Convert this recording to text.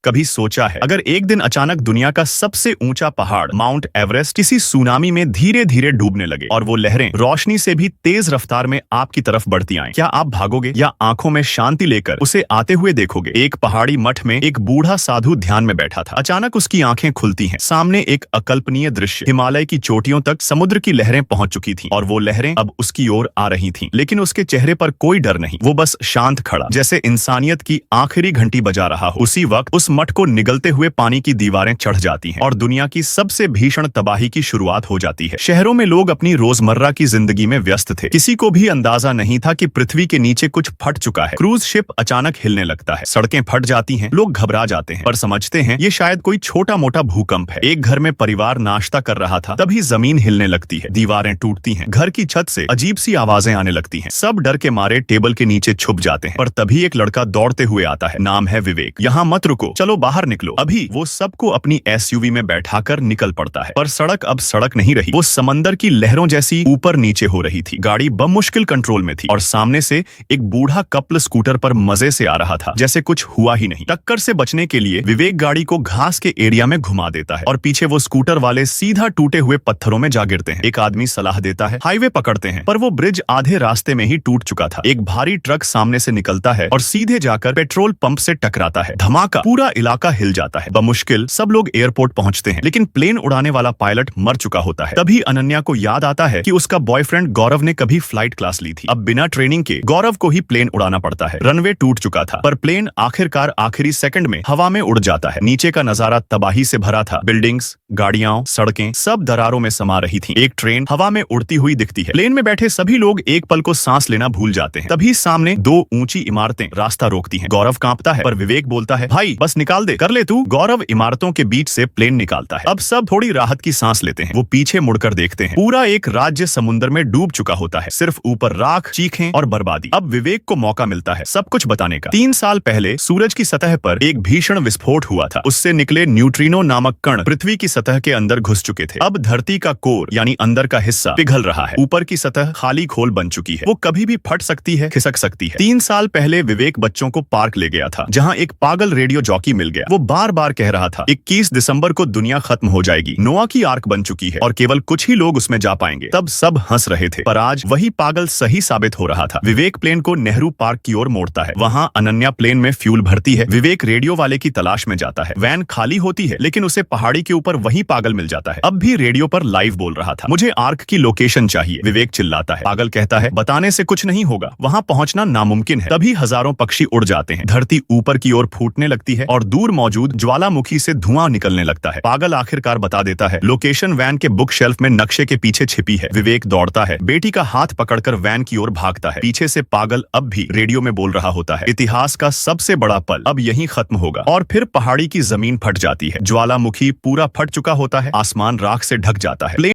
कभी सोचा है अगर एक दिन अचानक दुनिया का सबसे ऊंचा पहाड़ माउंट एवरेस्ट किसी सुनामी में धीरे धीरे डूबने लगे और वो लहरें रोशनी से भी तेज रफ्तार में आपकी तरफ बढ़ती आएं, क्या आप भागोगे या आंखों में शांति लेकर उसे आते हुए देखोगे? एक पहाड़ी मठ में एक बूढ़ा साधु ध्यान में बैठा था। अचानक उसकी आंखें खुलती हैं। सामने एक अकल्पनीय दृश्य, हिमालय की चोटियों तक समुद्र की लहरें पहुंच चुकी थीं और वो लहरें अब उसकी ओर आ रही थीं। लेकिन उसके चेहरे पर कोई डर नहीं, वो बस शांत खड़ा, जैसे इंसानियत की आखिरी घंटी बजा रहा हो। उसी वक्त उस मठ को निगलते हुए पानी की दीवारें चढ़ जाती हैं और दुनिया की सबसे भीषण तबाही की शुरुआत हो जाती है। शहरों में लोग अपनी रोजमर्रा की जिंदगी में व्यस्त थे। किसी को भी अंदाजा नहीं था कि पृथ्वी के नीचे कुछ फट चुका है। क्रूज शिप अचानक हिलने लगता है, सड़कें फट जाती हैं, लोग घबरा जाते हैं पर समझते हैं ये शायद कोई छोटा मोटा भूकंप है। एक घर में परिवार नाश्ता कर रहा था, तभी जमीन हिलने लगती है, दीवारें टूटती हैं, घर की छत से अजीब सी आवाजें आने लगती हैं। सब डर के मारे टेबल के नीचे छुप जाते हैं। पर तभी एक लड़का दौड़ते हुए आता है, नाम है विवेक। यहाँ मत रुको, चलो बाहर निकलो। अभी वो सबको अपनी एसयूवी में बैठाकर निकल पड़ता है। पर सड़क अब सड़क नहीं रही, वो समंदर की लहरों जैसी ऊपर नीचे हो रही थी। गाड़ी बमुश्किल कंट्रोल में थी और सामने से एक बूढ़ा कपल स्कूटर पर मजे से आ रहा था, जैसे कुछ हुआ ही नहीं। टक्कर से बचने के लिए विवेक गाड़ी को घास के एरिया में घुमा देता है और पीछे वो स्कूटर वाले सीधा टूटे हुए पत्थरों में जा गिरते हैं। एक आदमी सलाह देता है हाईवे पकड़ते हैं, पर वो ब्रिज आधे रास्ते में ही टूट चुका था। एक भारी ट्रक सामने से निकलता है और सीधे जाकर पेट्रोल पंप से टकराता है। धमाका, पूरा इलाका हिल जाता है। बमुश्किल सब लोग एयरपोर्ट पहुंचते हैं, लेकिन प्लेन उड़ाने वाला पायलट मर चुका होता है। तभी अनन्या को याद आता है कि उसका बॉयफ्रेंड गौरव ने कभी फ्लाइट क्लास ली थी। अब बिना ट्रेनिंग के गौरव को ही प्लेन उड़ाना पड़ता है। रनवे टूट चुका था, पर प्लेन आखिरकार आखिरी सेकंड में हवा में उड़ जाता है। नीचे का नजारा तबाही से भरा था। बिल्डिंग्स, गाड़ियां, सड़कें सब दरारों में समा रही थी। एक ट्रेन हवा में उड़ती हुई दिखती है। प्लेन में बैठे सभी लोग एक पल को सांस लेना भूल जाते हैं। तभी सामने दो ऊंची इमारतें रास्ता रोकती हैं। गौरव कांपता है, पर विवेक बोलता है भाई बस निकाल दे, कर ले तू। गौरव इमारतों के बीच से प्लेन निकालता है। अब सब थोड़ी राहत की सांस लेते हैं। वो पीछे मुड़कर देखते हैं, पूरा एक राज्य समुद्र में डूब चुका होता है। सिर्फ ऊपर राख, चीखें और बर्बादी। अब विवेक को मौका मिलता है सब कुछ बताने का। 3 साल पहले सूरज की सतह पर एक भीषण विस्फोट हुआ था। उससे निकले न्यूट्रिनो नामक कण पृथ्वी की सतह के अंदर घुस चुके थे। अब धरती का कोर यानी अंदर का हिस्सा पिघल रहा है। ऊपर की सतह खाली खोल बन चुकी है, वो कभी भी फट सकती है, खिसक सकती है। 3 साल पहले विवेक बच्चों को पार्क ले गया था, जहाँ एक पागल रेडियो जॉकी मिल गया। वो बार बार कह रहा था 21 दिसंबर को दुनिया खत्म हो जाएगी, नोआ की आर्क बन चुकी है और केवल कुछ ही लोग उसमें जा पाएंगे। तब सब हंस रहे थे, पर आज वही पागल सही साबित हो रहा था। विवेक प्लेन को नेहरू पार्क की ओर मोड़ता है। वहाँ अनन्या प्लेन में फ्यूल भरती है। विवेक रेडियो वाले की तलाश में जाता है। वैन खाली होती है, लेकिन उसे पहाड़ी के ऊपर वही पागल मिल जाता है। अब भी रेडियो पर लाइव बोल रहा था, मुझे आर्क की लोकेशन चाहिए। विवेक चिल्लाता है। पागल कहता है बताने से कुछ नहीं होगा, वहाँ पहुँचना नामुमकिन है। तभी हजारों पक्षी उड़ जाते हैं। धरती ऊपर की ओर फूटने लगती है और दूर मौजूद ज्वालामुखी से धुआं निकलने लगता है। पागल आखिरकार बता देता है लोकेशन वैन के बुक शेल्फ में नक्शे के पीछे छिपी है। विवेक दौड़ता है, बेटी का हाथ पकड़कर वैन की ओर भागता है। पीछे से पागल अब भी रेडियो में बोल रहा होता है इतिहास का सबसे बड़ा पल अब यहीं खत्म होगा। और फिर पहाड़ी की जमीन फट जाती है। ज्वालामुखी पूरा फट चुका होता है। आसमान राख से ढक जाता है।